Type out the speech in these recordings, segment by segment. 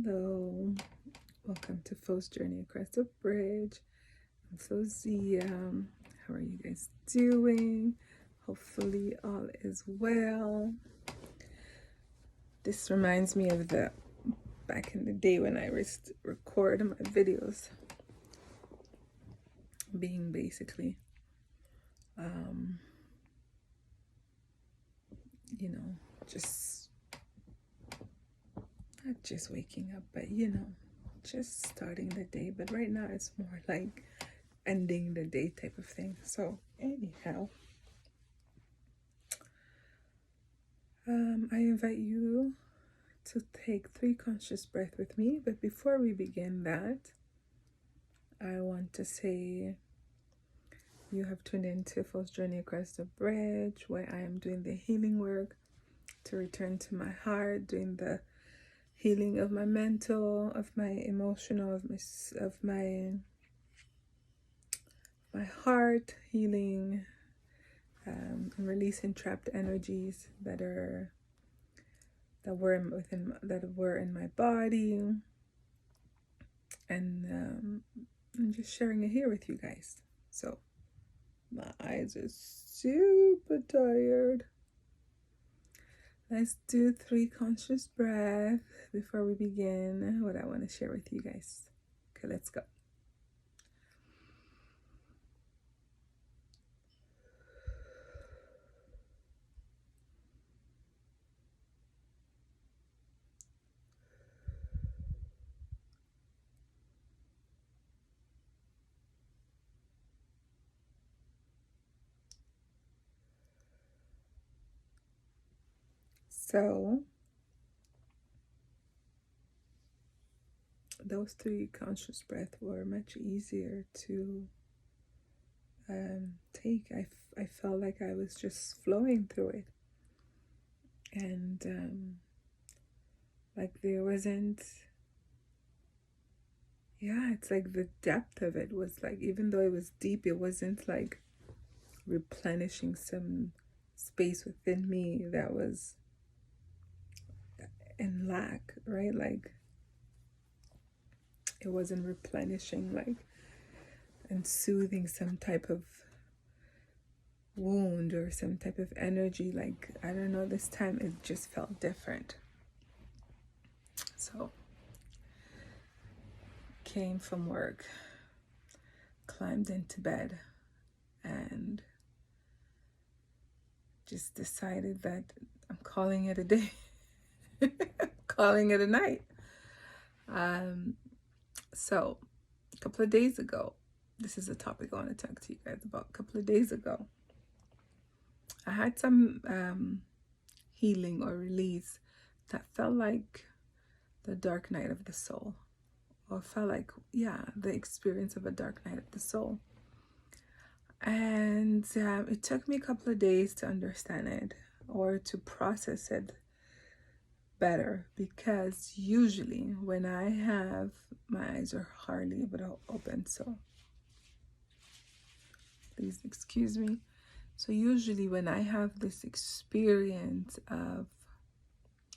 Hello, welcome to Fo's Journey Across the Bridge. I'm Fozia. How are you guys doing? Hopefully all is well. This reminds me of the back in the day when I record my videos, being basically, just not just waking up, but just starting the day. But right now it's more like ending the day type of thing. So anyhow, I invite you to take 3 conscious breaths with me. But before we begin that, I want to say you have tuned into Fo's Journey Across the Bridge, where I am doing the healing work to return to my heart, doing the healing of my mental, of my emotional, of my heart, healing, and releasing trapped energies that were in my body, and I'm just sharing it here with you guys. So my eyes are super tired. Let's do 3 conscious breaths before we begin what I want to share with you guys. Okay, let's go. So those 3 conscious breaths were much easier to take. I felt like I was just flowing through it, and like there wasn't, it's like the depth of it was like, even though it was deep, it wasn't like replenishing some space within me that was in lack, right? Like it wasn't replenishing, like, and soothing some type of wound or some type of energy. Like, I don't know, this time it just felt different. So came from work, climbed into bed, and just decided that I'm calling it a day. Calling it a night. So a couple of days ago, this is a topic I want to talk to you guys about. A couple of days ago, I had some healing or release that felt like the dark night of the soul, or felt like, the experience of a dark night of the soul. And it took me a couple of days to understand it or to process it better, because usually when I have, my eyes are hardly able to open, so please excuse me. So usually when I have this experience of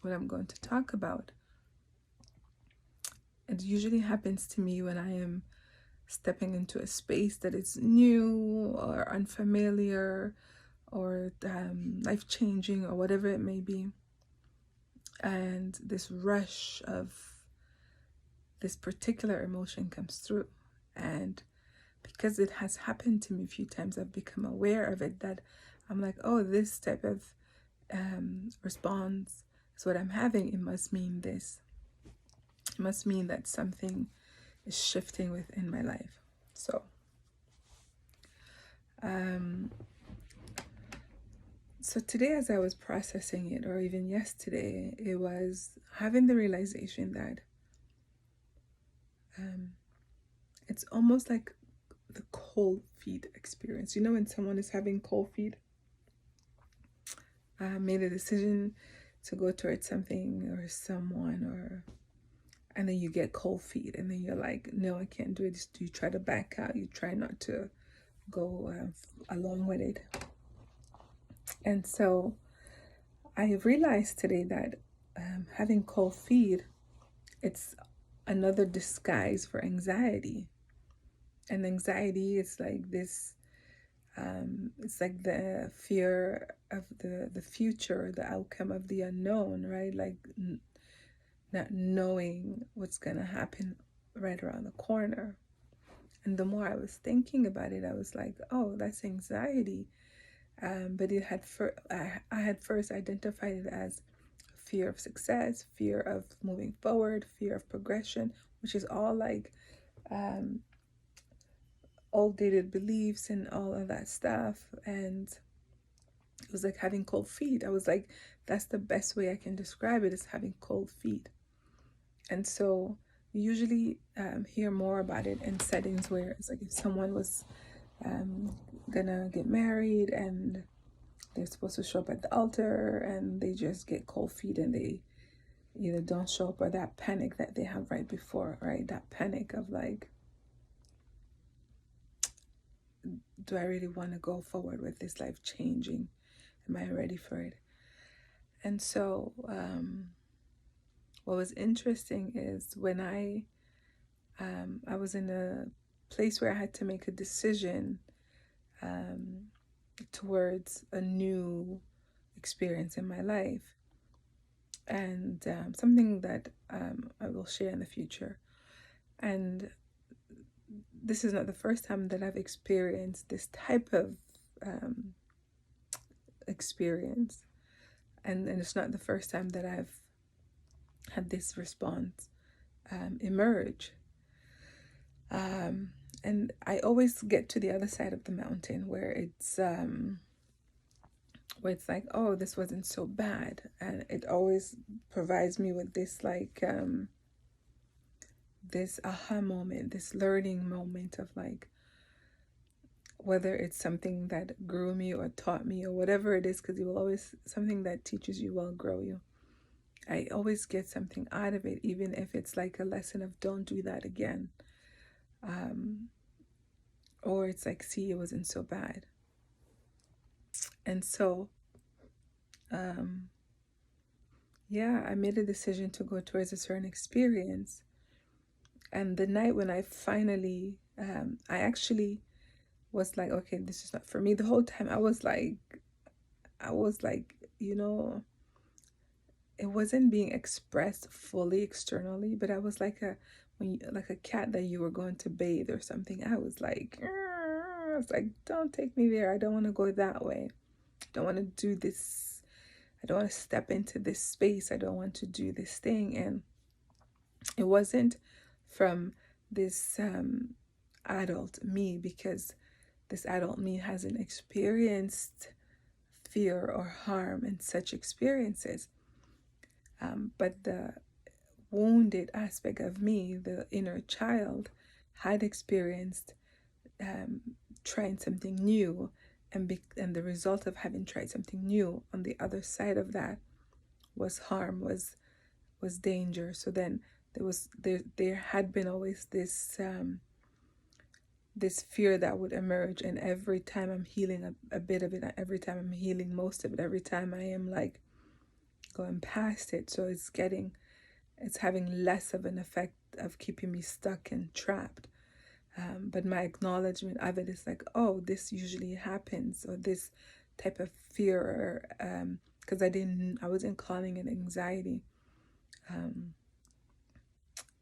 what I'm going to talk about, it usually happens to me when I am stepping into a space that is new or unfamiliar or life-changing or whatever it may be. And this rush of this particular emotion comes through. And because it has happened to me a few times, I've become aware of it, that I'm like, oh, this type of response is what I'm having. It must mean this. It must mean that something is shifting within my life. So today, as I was processing it, or even yesterday, it was having the realization that it's almost like the cold feet experience. You know, when someone is having cold feet, made a decision to go towards something or someone, and then you get cold feet, and then you're like, no, I can't do it. You try to back out. You try not to go along with it. And so I realized today that having cold feet it's another disguise for anxiety. And anxiety is like this, it's like the fear of the future, the outcome of the unknown, right? Like not knowing what's going to happen right around the corner. And the more I was thinking about it, I was like, oh, that's anxiety. But I had first identified it as fear of success, fear of moving forward, fear of progression, which is all like um, old dated beliefs and all of that stuff. And it was like having cold feet. I was like, that's the best way I can describe it, is having cold feet. And so you usually hear more about it in settings where it's like if someone was gonna get married and they're supposed to show up at the altar and they just get cold feet and they either don't show up, or that panic that they have right before, right? That panic of like, do I really want to go forward with this life changing? Am I ready for it? And so what was interesting is when I was in a place where I had to make a decision towards a new experience in my life, and something that I will share in the future. And this is not the first time that I've experienced this type of experience, and it's not the first time that I've had this response emerge. And I always get to the other side of the mountain where it's like, oh, this wasn't so bad, and it always provides me with this like this aha moment, this learning moment of like, whether it's something that grew me or taught me or whatever it is, because you will always, something that teaches you will grow you. I always get something out of it, even if it's like a lesson of don't do that again. Or it's like, see, it wasn't so bad. And so, yeah, I made a decision to go towards a certain experience. And the night when I finally, I actually was like, okay, this is not for me. The whole time I was like, you know, it wasn't being expressed fully externally, but I was like like a cat that you were going to bathe or something. I was like, don't take me there. I don't want to go that way. I don't want to do this. I don't want to step into this space. I don't want to do this thing. And it wasn't from this adult me, because this adult me hasn't experienced fear or harm in such experiences. But the wounded aspect of me, the inner child, had experienced trying something new, and the result of having tried something new on the other side of that was harm, was danger. So then there had been always this this fear that would emerge, and every time I'm healing a bit of it, every time I'm healing most of it, every time I am like going past it, so it's having less of an effect of keeping me stuck and trapped. But my acknowledgement of it is like, oh, this usually happens, or this type of fear, because I wasn't calling it anxiety,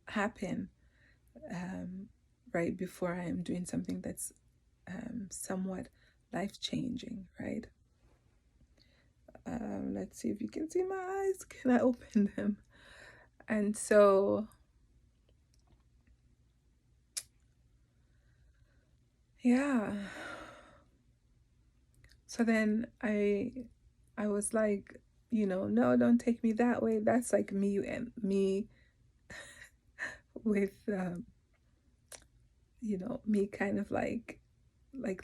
happen right before I am doing something that's somewhat life-changing, right? Let's see if you can see my eyes. Can I open them? And so, yeah. So then I was like, no, don't take me that way. That's like me and me with me kind of like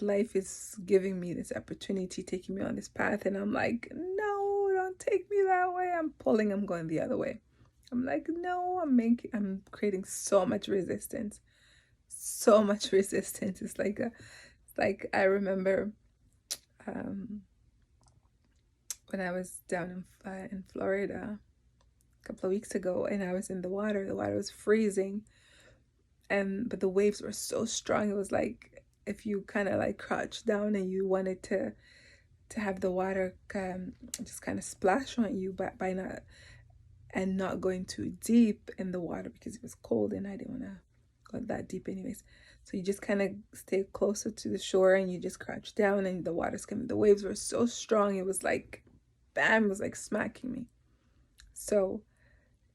life is giving me this opportunity, taking me on this path, and I'm like, no, don't take me that way. I'm going the other way. I'm like, no, I'm creating so much resistance. So much resistance. It's like I remember when I was down in Florida, a couple of weeks ago, and I was in the water. The water was freezing, but the waves were so strong. It was like if you kind of like crouched down and you wanted to have the water just kind of splash on you, but by not going too deep in the water because it was cold and I didn't want to go that deep anyways. So you just kind of stay closer to the shore and you just crouch down and the water's coming. The waves were so strong. It was like, bam, it was like smacking me. So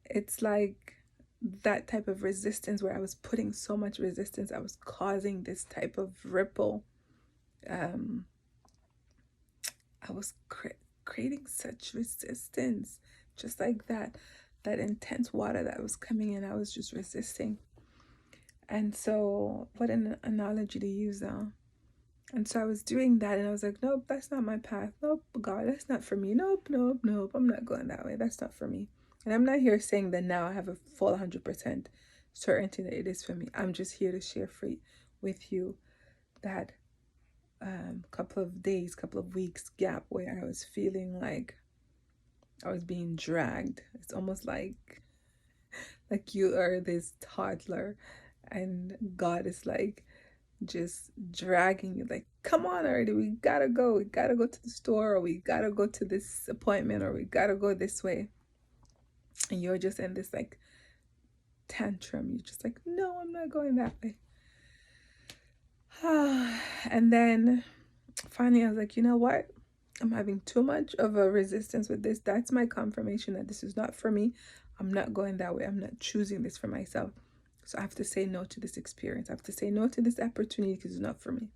it's like that type of resistance where I was putting so much resistance, I was causing this type of ripple. I was creating such resistance, just like that intense water that was coming in. I was just resisting. And so, what an analogy to use now. And so I was doing that, and I was like, nope, that's not my path. Nope, God, that's not for me. Nope, nope, nope. I'm not going that way. That's not for me. And I'm not here saying that now I have a full 100% certainty that it is for me. I'm just here to share with you that couple of days, couple of weeks gap where I was feeling like I was being dragged. It's almost like you are this toddler and God is like just dragging you, like, come on already, we gotta go to the store, or we gotta go to this appointment, or we gotta go this way. And you're just in this like tantrum. You're just like, no, I'm not going that way. And then finally I was like, you know what, I'm having too much of a resistance with this. That's my confirmation that this is not for me. I'm not going that way. I'm not choosing this for myself. So I have to say no to this experience. I have to say no to this opportunity because it's not for me.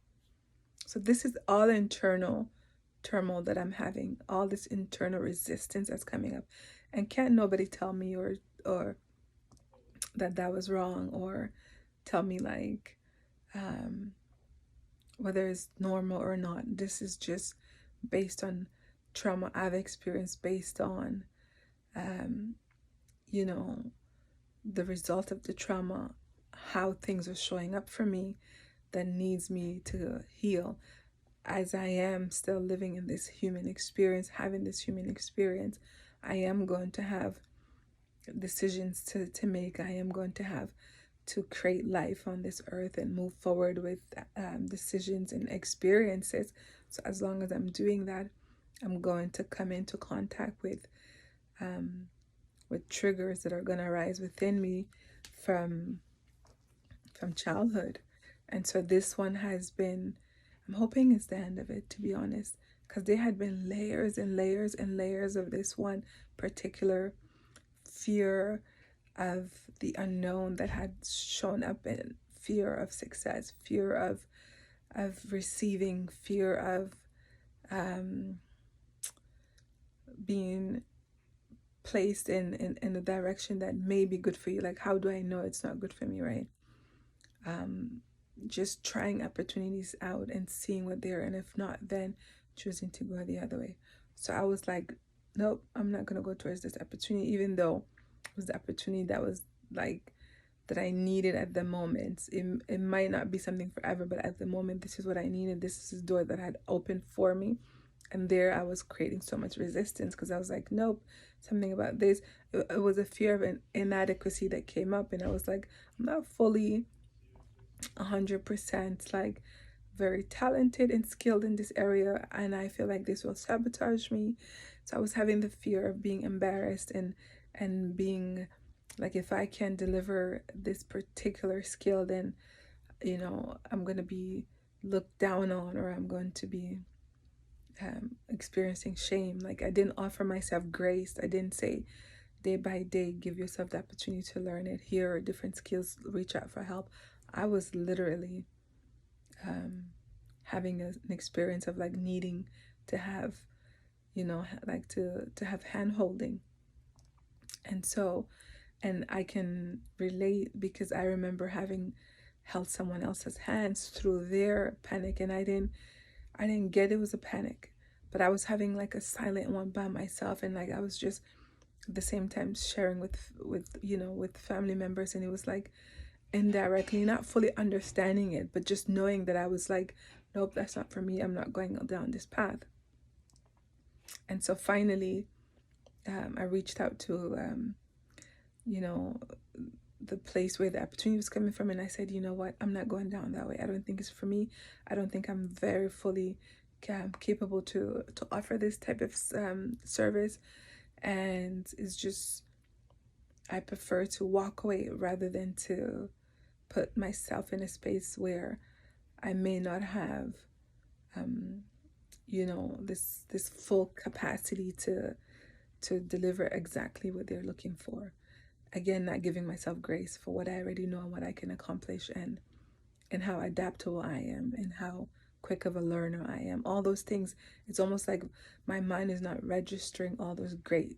So this is all internal turmoil that I'm having, all this internal resistance that's coming up. And can't nobody tell me or that was wrong, or tell me like whether it's normal or not. This is just based on trauma I've experienced, based on the result of the trauma, how things are showing up for me that needs me to heal. As I am still living in this human experience, having this human experience, I am going to have decisions to make. I am going to have to create life on this earth and move forward with decisions and experiences. So as long as I'm doing that, I'm going to come into contact with triggers that are going to arise within me from childhood. And so this one has been, I'm hoping it's the end of it, to be honest, because there had been layers and layers and layers of this one particular fear of the unknown that had shown up in fear of success, fear of receiving, fear of being placed in a direction that may be good for you. Like, how do I know it's not good for me, right? Just trying opportunities out and seeing what they're, and if not, then choosing to go the other way. So I was like, nope, I'm not gonna go towards this opportunity, even though it was the opportunity that was like that I needed at the moment. It might not be something forever, but at the moment, this is what I needed. This is the door that had opened for me. And there I was creating so much resistance because I was like, nope, something about this. It was a fear of an inadequacy that came up, and I was like, I'm not fully 100% like very talented and skilled in this area, and I feel like this will sabotage me. So I was having the fear of being embarrassed and being like, if I can't deliver this particular skill, then I'm going to be looked down on, or I'm going to be experiencing shame. Like, I didn't offer myself grace. I didn't say day by day, give yourself the opportunity to learn it. Here are different skills, reach out for help. I was literally having an experience of like needing to have, like to have hand holding. And so, and I can relate because I remember having held someone else's hands through their panic, and I didn't get it was a panic, but I was having like a silent one by myself, and like I was just at the same time sharing with family members, and it was like indirectly, not fully understanding it, but just knowing that I was like, nope, that's not for me. I'm not going down this path. And so finally, I reached out to, you know, the place where the opportunity was coming from, and I said, you know what, I'm not going down that way. I don't think it's for me. I don't think I'm very fully capable to offer this type of service, and it's just, I prefer to walk away rather than to put myself in a space where I may not have, this full capacity to deliver exactly what they're looking for. Again, not giving myself grace for what I already know and what I can accomplish, and how adaptable I am, and how quick of a learner I am. All those things, it's almost like my mind is not registering all those great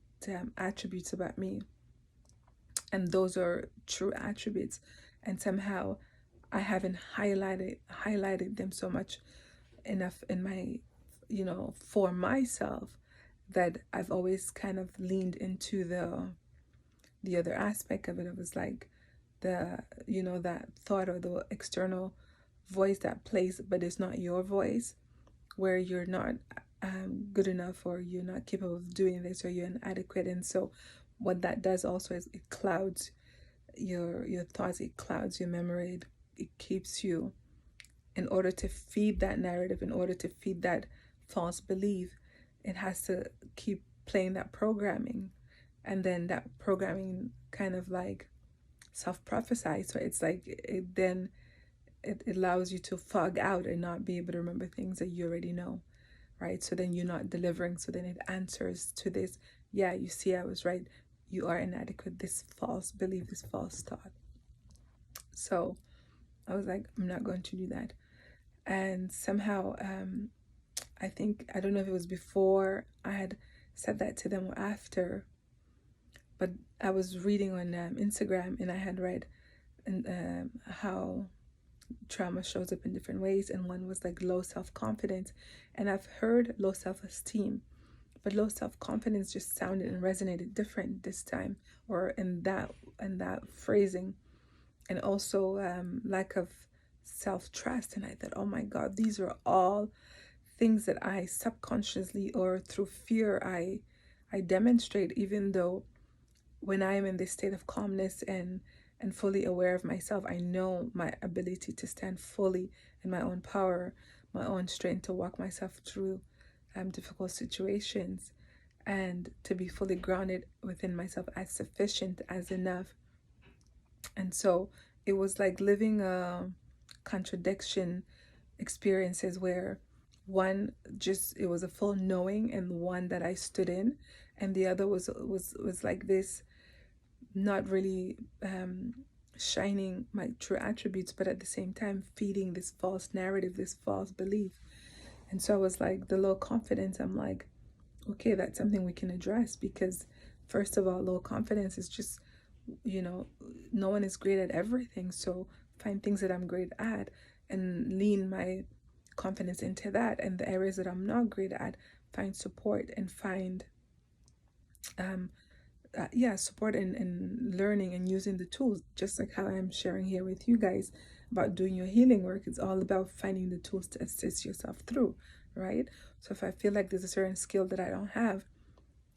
attributes about me. And those are true attributes. And somehow I haven't highlighted them so much enough in my, for myself, that I've always kind of leaned into the other aspect of it. It was like that thought or the external voice that plays, but it's not your voice, where you're not good enough, or you're not capable of doing this, or you're inadequate. And so what that does also is it clouds your thoughts, it clouds your memory, it keeps you, in order to feed that narrative, in order to feed that false belief, it has to keep playing that programming. And then that programming kind of like self-prophesies. So it's like it allows you to fog out and not be able to remember things that you already know, right? So then you're not delivering. So then it answers to this, yeah, you see, I was right. You are inadequate. This false belief, this false thought. So I was like, I'm not going to do that. And somehow, I don't know if it was before I had said that to them or after, but I was reading on Instagram, and I had read how trauma shows up in different ways, and one was like low self-confidence, and I've heard low self-esteem, but low self-confidence just sounded and resonated different this time, or in that phrasing. And also lack of self-trust. And I thought, oh my God, these are all things that I subconsciously or through fear I demonstrate, even though when I am in this state of calmness and fully aware of myself, I know my ability to stand fully in my own power, my own strength, to walk myself through difficult situations, and to be fully grounded within myself as sufficient, as enough. And so it was like living a contradiction experiences, where one, just, it was a full knowing, and one that I stood in, and the other was like this, not really shining my true attributes, but at the same time feeding this false narrative, this false belief. And so I was like, the low confidence, I'm like, okay, that's something we can address, because first of all, low confidence is just, no one is great at everything. So find things that I'm great at and lean my confidence into that, and the areas that I'm not great at, find support and find support in learning and using the tools, just like how I'm sharing here with you guys about doing your healing work. It's all about finding the tools to assist yourself through, right? So if I feel like there's a certain skill that I don't have,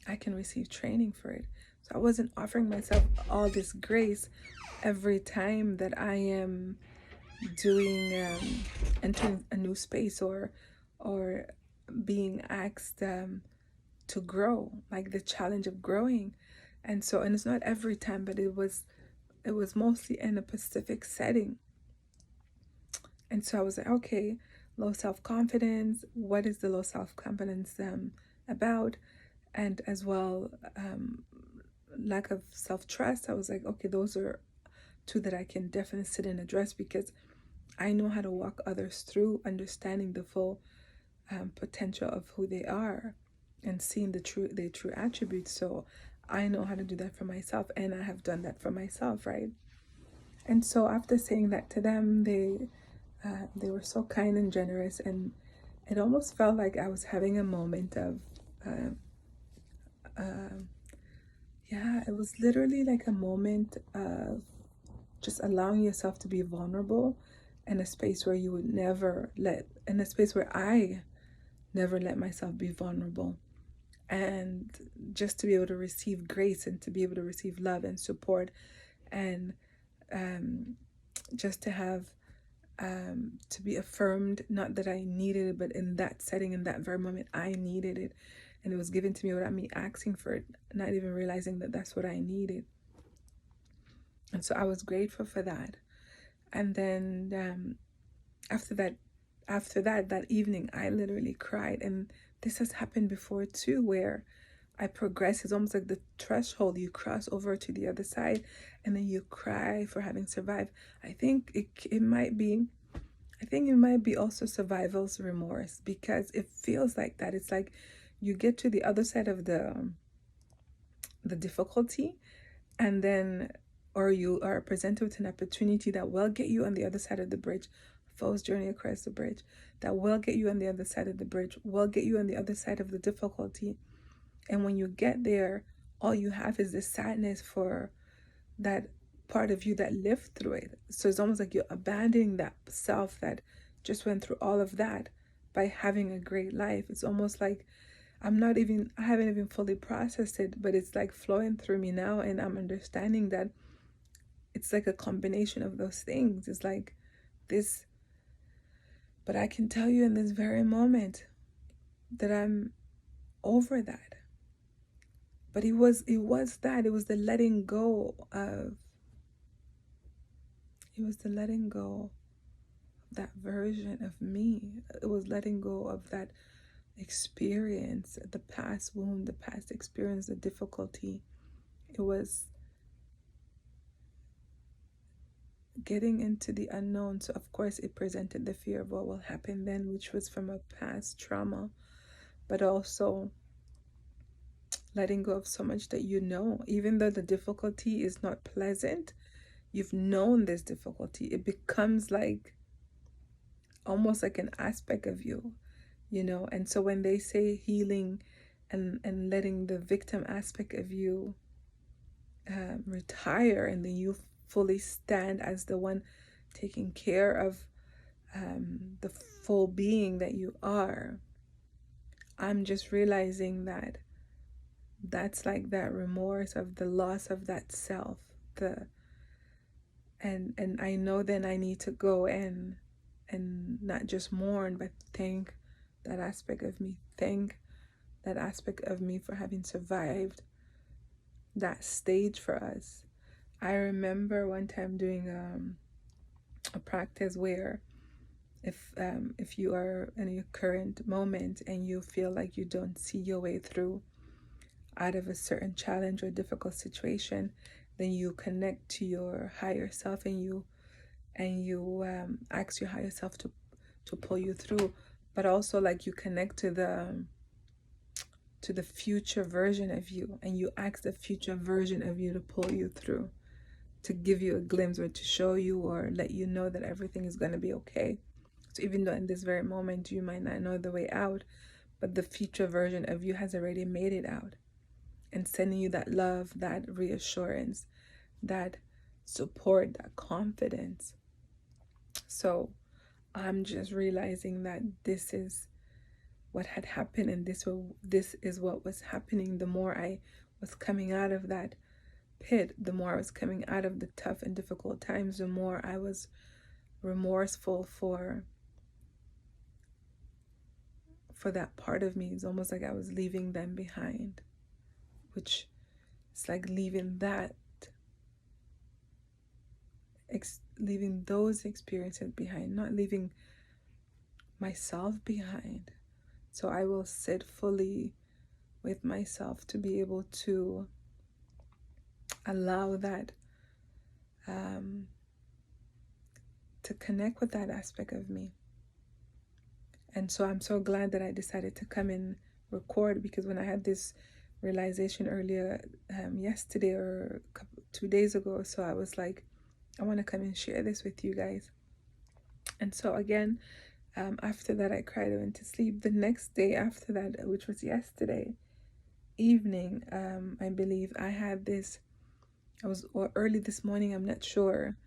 I can receive training for it. So I wasn't offering myself all this grace every time that I am doing entering a new space, or being asked to grow, like the challenge of growing. And so, and it's not every time, but it was mostly in a specific setting. And so I was like, okay, low self-confidence, what is the low self-confidence about? And as well, lack of self-trust. I was like, okay, those are two that I can definitely sit and address, because I know how to walk others through understanding the full potential of who they are, and seeing their true attributes. So I know how to do that for myself, and I have done that for myself, right? And so after saying that to them, they were so kind and generous, and it almost felt like I was having a moment of it was literally like a moment of just allowing yourself to be vulnerable, in a space where you would never let, in a space where I never let myself be vulnerable. and just to be able to receive grace and to be able to receive love and support, and just to have to be affirmed. Not that I needed it, but in that setting, in that very moment, I needed it, and it was given to me without me asking for it, not even realizing that that's what I needed. And so I was grateful for that. And then after that evening, I literally cried. And this has happened before too, where I progress. It's almost like the threshold, you cross over to the other side, and then you cry for having survived. I think it might be also survival's remorse, because it feels like that. It's like you get to the other side of the difficulty, and then, or you are presented with an opportunity that will get you on the other side of the bridge. Foe's journey across the bridge, that will get you on the other side of the bridge, will get you on the other side of the difficulty. And when you get there, all you have is this sadness for that part of you that lived through it. So it's almost like you're abandoning that self that just went through all of that by having a great life. It's almost like I haven't even fully processed it, but it's like flowing through me now, and I'm understanding that it's like a combination of those things. It's like this, but I can tell you in this very moment that I'm over that. But it was the letting go of that version of me. It was letting go of that experience, the past wound, the past experience, the difficulty. It was getting into the unknown. So of course it presented the fear of what will happen then, which was from a past trauma, but also letting go of so much that even though the difficulty is not pleasant, you've known this difficulty. It becomes like almost like an aspect of you, And so when they say healing and letting the victim aspect of you retire, and then you fully stand as the one taking care of the full being that you are, I'm just realizing that that's like that remorse of the loss of that self, and I know then I need to go and not just mourn, but thank that aspect of me. Thank that aspect of me for having survived that stage for us. I remember one time doing a practice where if you are in your current moment and you feel like you don't see your way through out of a certain challenge or difficult situation, then you connect to your higher self, and you ask your higher self to pull you through. But also, like, you connect to the future version of you, and you ask the future version of you to pull you through, to give you a glimpse, or to show you or let you know that everything is going to be okay. So even though in this very moment you might not know the way out, but the future version of you has already made it out, and sending you that love, that reassurance, that support, that confidence. So I'm just realizing that this is what had happened, and this is what was happening. The more I was coming out of that pit, the more I was coming out of the tough and difficult times, the more I was remorseful for that part of me. It's almost like I was leaving them behind, which is like leaving those experiences behind, not leaving myself behind. So I will sit fully with myself to be able to allow that, to connect with that aspect of me. And so I'm so glad that I decided to come and record, because when I had this realization earlier yesterday or 2 days ago, so I was like, I want to come and share this with you guys. And so again, after that I cried, I went to sleep. The next day after that, which was yesterday evening, I believe I had this, or early this morning, I'm not sure.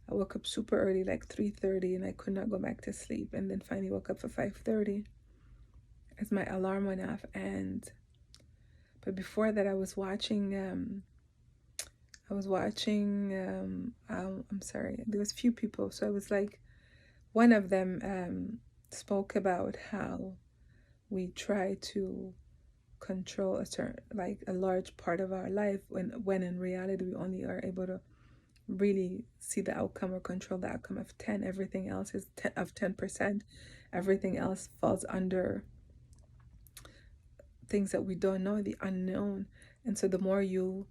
I woke up super early, like 3:30, and I could not go back to sleep, and then finally woke up for 5:30 as my alarm went off. And But before that, I was watching. I'm sorry. There was few people, so it was like one of them spoke about how we try to control a certain, like a large part of our life, when in reality we only are able to really see the outcome or control the outcome of 10. Everything else is 10%. Everything else falls under things that we don't know, the unknown. And so the more you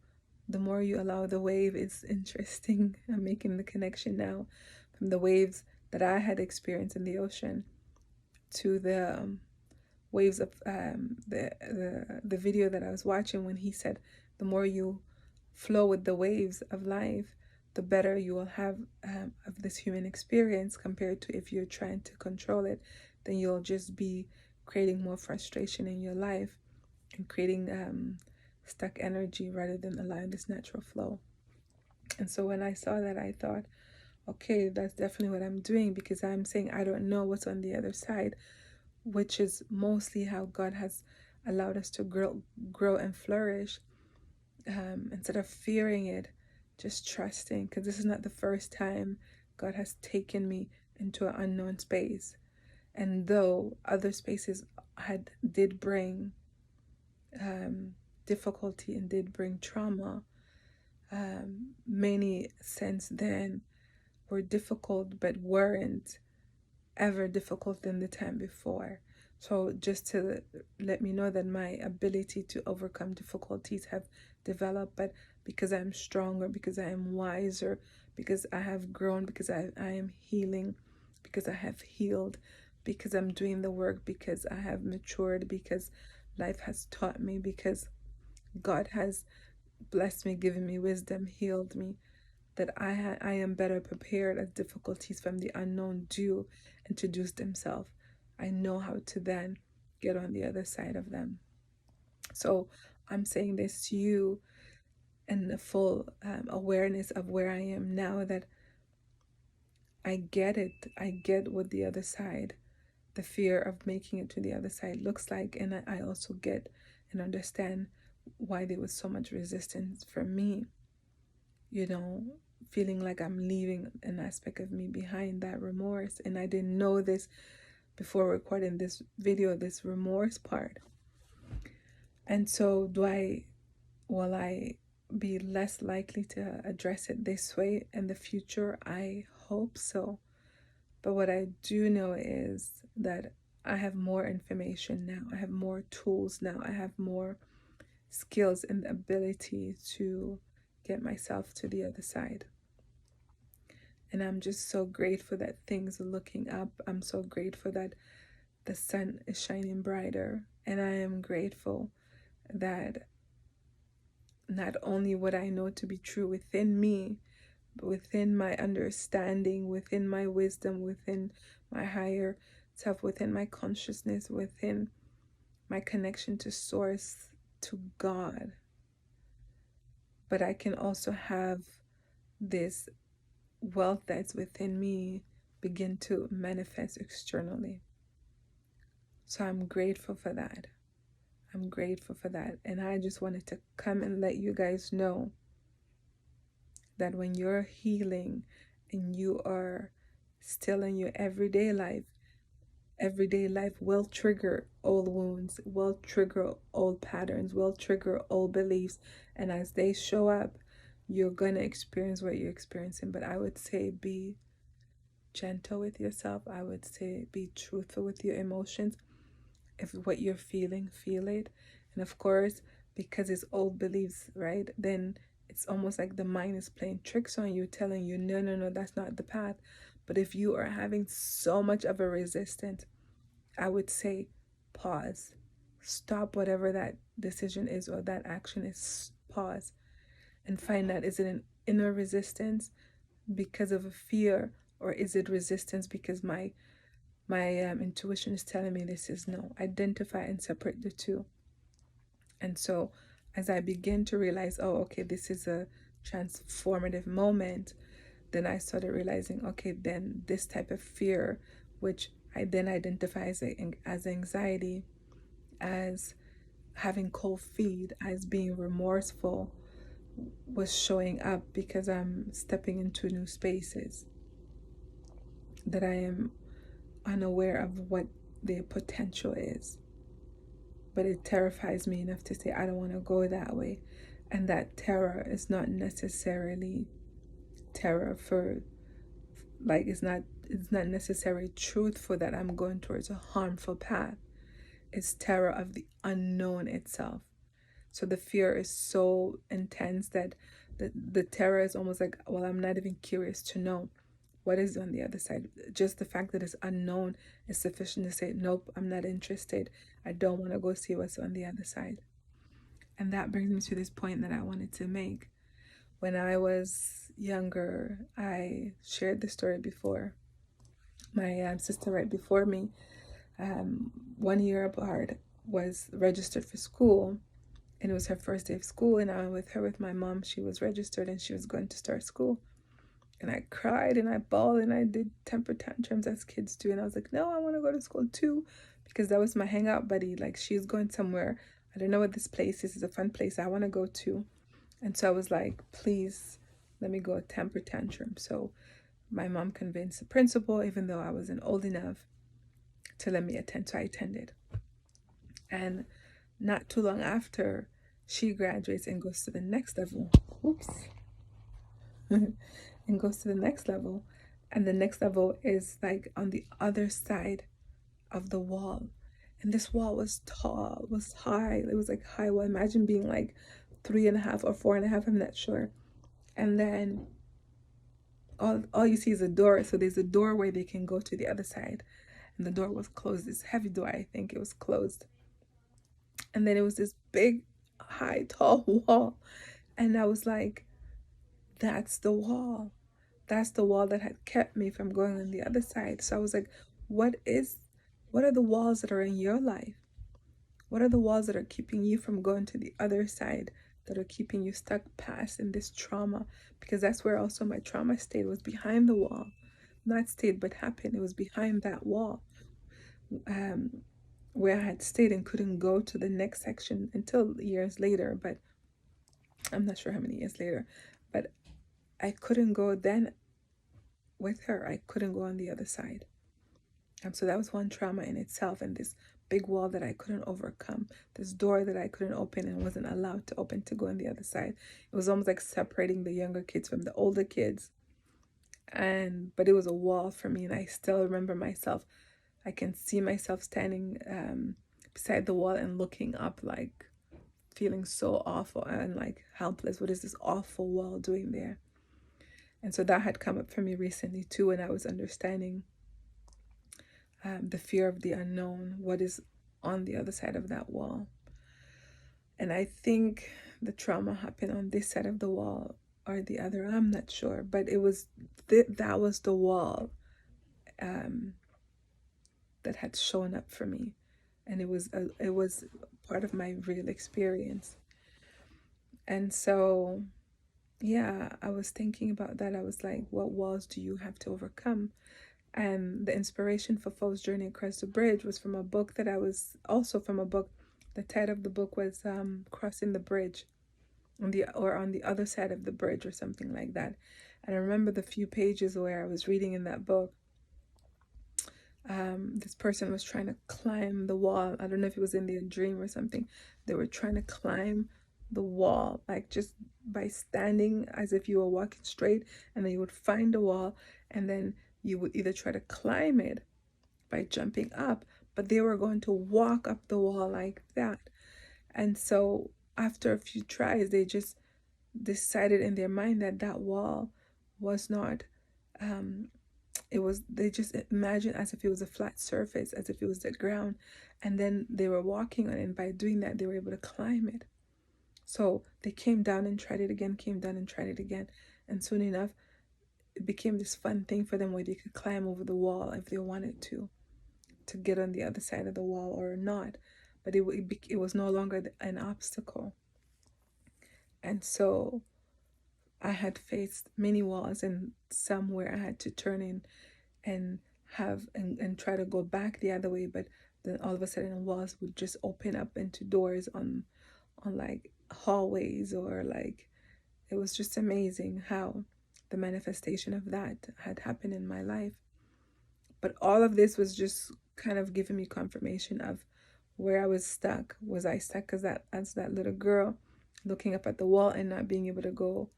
allow the wave, it's interesting. I'm making the connection now from the waves that I had experienced in the ocean to the waves of the video that I was watching, when he said the more you flow with the waves of life, the better you will have of this human experience, compared to if you're trying to control it, then you'll just be creating more frustration in your life and creating stuck energy rather than allowing this natural flow. And so when I saw that, I thought, okay, that's definitely what I'm doing, because I'm saying I don't know what's on the other side, which is mostly how God has allowed us to grow and flourish. Instead of fearing it, just trusting, because this is not the first time God has taken me into an unknown space. And though other spaces did bring difficulty and did bring trauma, many since then were difficult, but weren't ever difficult than the time before. So just to let me know that my ability to overcome difficulties have developed, but because I'm stronger, because I am wiser, because I have grown, because I am healing, because I have healed, because I'm doing the work, because I have matured, because life has taught me, because God has blessed me, given me wisdom, healed me, that I am better prepared as difficulties from the unknown do introduce themselves. I know how to then get on the other side of them. So I'm saying this to you in the full awareness of where I am now, that I get it. I get what the other side, the fear of making it to the other side looks like. And I also get and understand why there was so much resistance from me, feeling like I'm leaving an aspect of me behind, that remorse. And I didn't know this before recording this video, this remorse part. And so will I be less likely to address it this way in the future? I hope so. But what I do know is that I have more information now. I have more tools now. I have more skills and the ability to get myself to the other side. And I'm just so grateful that things are looking up. I'm so grateful that the sun is shining brighter. And I am grateful that not only what I know to be true within me, but within my understanding, within my wisdom, within my higher self, within my consciousness, within my connection to source, to God. But I can also have this wealth that's within me begin to manifest externally. So I'm grateful for that. I'm grateful for that. And I just wanted to come and let you guys know that when you're healing and you are still in your everyday life will trigger old wounds, will trigger old patterns, will trigger old beliefs. And as they show up, you're going to experience what you're experiencing. But I would say be gentle with yourself. I would say be truthful with your emotions. If what you're feeling, feel it. And of course, because it's old beliefs, right? Then it's almost like the mind is playing tricks on you, telling you, no, that's not the path. But if you are having so much of a resistance, I would say pause. Stop whatever that decision is or that action is. Pause and find out, is it an inner resistance because of a fear, or is it resistance because my intuition is telling me this is no? Identify and separate the two. And so as I begin to realize, oh, okay, this is a transformative moment, then I started realizing, okay, then this type of fear, which I then identify as anxiety, as having cold feet as being remorseful was showing up because I'm stepping into new spaces that I am unaware of what their potential is. But it terrifies me enough to say I don't want to go that way. And that terror is not necessarily terror for, like, it's not necessarily truthful that I'm going towards a harmful path. It's terror of the unknown itself. So the fear is so intense that the terror is almost like, well, I'm not even curious to know what is on the other side. Just the fact that it's unknown is sufficient to say, nope, I'm not interested. I don't want to go see what's on the other side. And that brings me to this point that I wanted to make. When I was younger, I shared the story before. My sister, right before me, 1 year apart, was registered for school, and it was her first day of school, and I went with her with my mom. She was registered and she was going to start school. And I cried and I bawled and I did temper tantrums as kids do. And I was like, no, I want to go to school too, because that was my hangout buddy. Like, she's going somewhere. I don't know what this place is. It's a fun place. I want to go to. And so I was like, please let me go temper tantrum. So my mom convinced the principal, even though I wasn't old enough, to let me attend. So I attended. And not too long after, she graduates and goes to the next level. Oops. And goes to the next level. And the next level is like on the other side of the wall. And this wall was tall, was high. It was like high. Well, imagine being like 3.5 or 4.5, I'm not sure. And then all you see is a door. So there's a door where they can go to the other side. And the door was closed. This heavy door, I think it was closed. And then it was this big, high, tall wall. And I was like, that's the wall. That's the wall that had kept me from going on the other side. So I was like, what are the walls that are in your life? What are the walls that are keeping you from going to the other side, that are keeping you stuck past in this trauma? Because that's where also my trauma stayed, was behind the wall. Not stayed, but happened. It was behind that wall, where I had stayed and couldn't go to the next section until years later. But I'm not sure how many years later. But I couldn't go then with her. I couldn't go on the other side. So that was one trauma in itself, and this big wall that I couldn't overcome, this door that I couldn't open and wasn't allowed to open to go on the other side. It was almost like separating the younger kids from the older kids. But it was a wall for me, and I still remember myself. I can see myself standing beside the wall and looking up, like feeling so awful and like helpless. What is this awful wall doing there? And so that had come up for me recently too, when I was understanding the fear of the unknown, what is on the other side of that wall. And I think the trauma happened on this side of the wall or the other, I'm not sure, but it was that was the wall that had shown up for me, and it was part of my real experience. And so yeah, I was thinking about that. I was like, what walls do you have to overcome? And the inspiration for Foe's Journey Across the Bridge was from a book that I was also from a book. The title of the book was Crossing the Bridge, on the other side of the bridge, or something like that. And I remember the few pages where I was reading in that book. This person was trying to climb the wall. I don't know if it was in their dream or something. They were trying to climb the wall, like just by standing as if you were walking straight, and then you would find the wall, and then you would either try to climb it by jumping up, but they were going to walk up the wall like that. And so after a few tries, they just decided in their mind that that wall was not they just imagined as if it was a flat surface, as if it was the ground, and then they were walking on it, and by doing that they were able to climb it. So they came down and tried it again, came down and tried it again, and soon enough it became this fun thing for them where they could climb over the wall if they wanted to get on the other side of the wall or not. But it was no longer an obstacle. And so I had faced many walls, and some where I had to turn in and try to go back the other way. But then all of a sudden walls would just open up into doors on like hallways, or like, it was just amazing how the manifestation of that had happened in my life. But all of this was just kind of giving me confirmation of where I was stuck. Was I stuck as that little girl looking up at the wall and not being able to go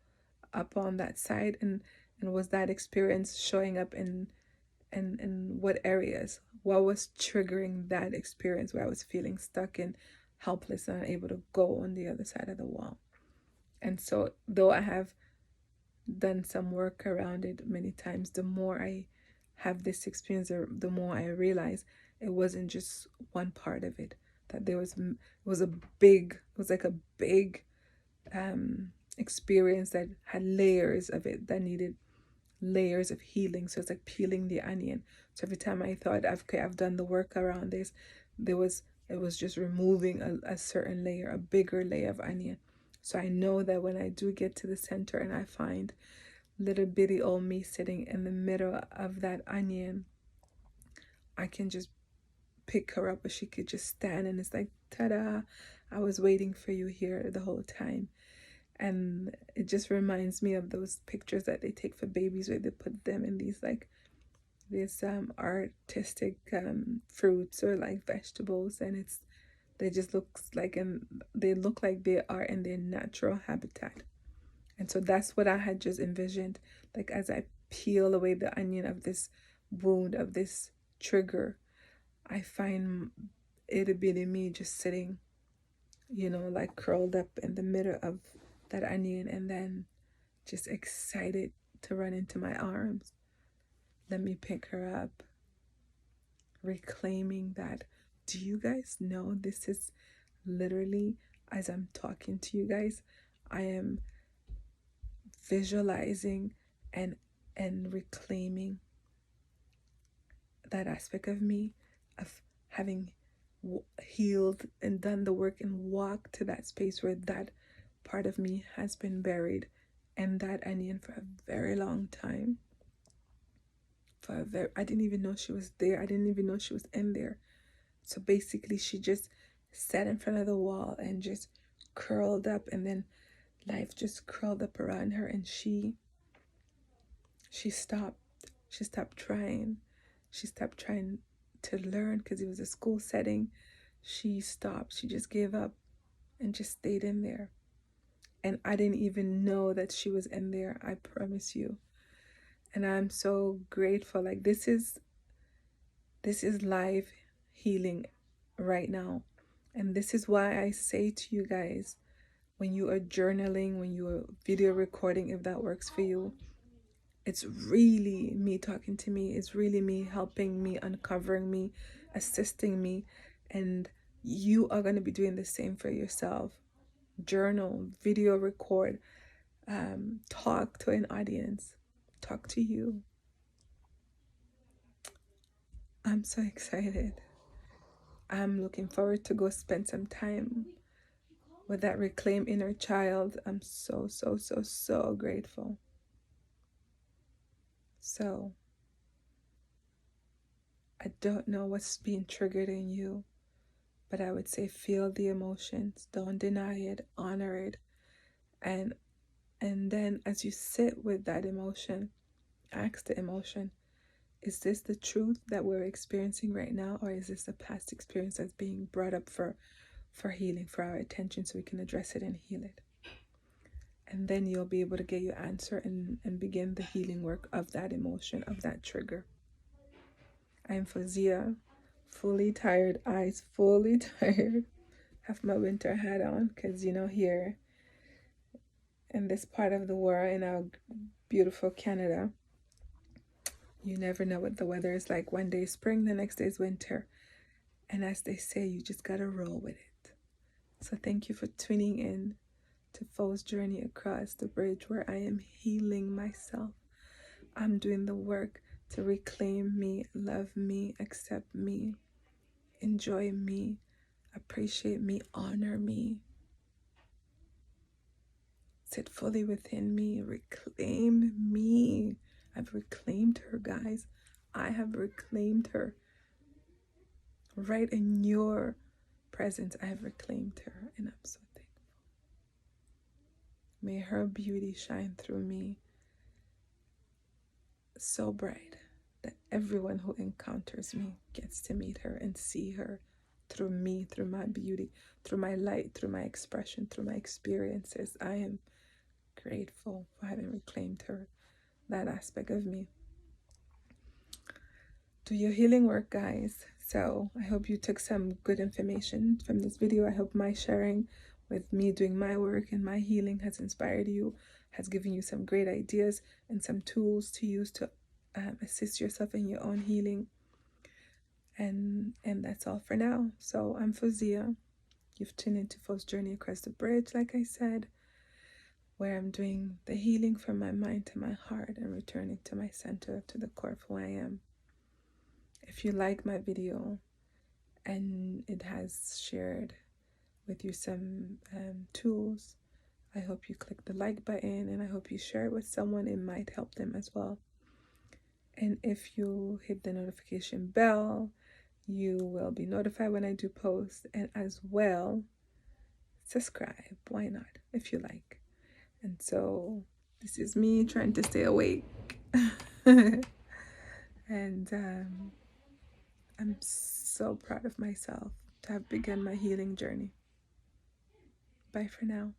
up on that side? And was that experience showing up in what areas? What was triggering that experience where I was feeling stuck and helpless and unable to go on the other side of the wall? And so, though I have done some work around it many times, the more I have this experience, the more I realize it wasn't just one part of it. That there was, it was like a big experience that had layers of it, that needed layers of healing. So it's like peeling the onion. So every time I thought, okay, I've done the work around this, it was just removing a certain layer, a bigger layer of onion. So I know that when I do get to the center and I find little bitty old me sitting in the middle of that onion, I can just pick her up, or she could just stand, and it's like, ta-da, I was waiting for you here the whole time. And it just reminds me of those pictures that they take for babies, where they put them in these like these artistic fruits or like vegetables, and they just looks like, and they look like they are in their natural habitat. And so that's what I had just envisioned, like as I peel away the onion of this wound, of this trigger, I find it'll be me just sitting, like curled up in the middle of that onion, and then just excited to run into my arms. Let me pick her up, reclaiming that. Do you guys know this is literally, as I'm talking to you guys, I am visualizing and reclaiming that aspect of me, of having healed and done the work and walked to that space where that part of me has been buried in that onion for a very long time. I didn't even know she was there. I didn't even know she was in there. So basically, she just sat in front of the wall and just curled up, and then life just curled up around her, and she stopped. She stopped trying. She stopped trying to learn because it was a school setting. She stopped. She just gave up and just stayed in there. And I didn't even know that she was in there, I promise you. And I'm so grateful. Like, this is live healing right now. And this is why I say to you guys, when you are journaling, when you are video recording, if that works for you, it's really me talking to me. It's really me helping me, uncovering me, assisting me. And you are going to be doing the same for yourself. Journal, video record, talk to an audience, talk to you. I'm so excited. I'm looking forward to go spend some time with that reclaimed inner child. I'm so, so, so, so grateful. So, I don't know what's being triggered in you, but I would say feel the emotions. Don't deny it. Honor it. And then as you sit with that emotion, ask the emotion, is this the truth that we're experiencing right now, or is this a past experience that's being brought up for healing, for our attention, so we can address it and heal it? And then you'll be able to get your answer and begin the healing work of that emotion, of that trigger. I'm Fauziya, fully tired, eyes fully tired. Have my winter hat on because, here in this part of the world, in our beautiful Canada, you never know what the weather is like. One day spring, the next day is winter. And as they say, you just gotta roll with it. So thank you for tuning in to Fo's Journey Across the Bridge, where I am healing myself. I'm doing the work to reclaim me, love me, accept me, enjoy me, appreciate me, honor me. Sit fully within me, reclaim me. I've reclaimed her, guys. I have reclaimed her. right in your presence, I have reclaimed her, and I'm so thankful. May her beauty shine through me so bright that everyone who encounters me gets to meet her and see her through me, through my beauty, through my light, through my expression, through my experiences. I am grateful for having reclaimed her, that aspect of me. Do your healing work, guys. So I hope you took some good information from this video. I hope my sharing with me doing my work and my healing has inspired you, has given you some great ideas and some tools to use to assist yourself in your own healing. And that's all for now. So I'm Fozia. You've tuned into Fo's Journey Across the Bridge, like I said, where I'm doing the healing from my mind to my heart and returning to my center, to the core of who I am. If you like my video and it has shared with you some tools, I hope you click the like button, and I hope you share it with someone. It might help them as well. And if you hit the notification bell, you will be notified when I do post, and as well, subscribe. Why not, if you like? And so this is me trying to stay awake. And I'm so proud of myself to have begun my healing journey. Bye for now.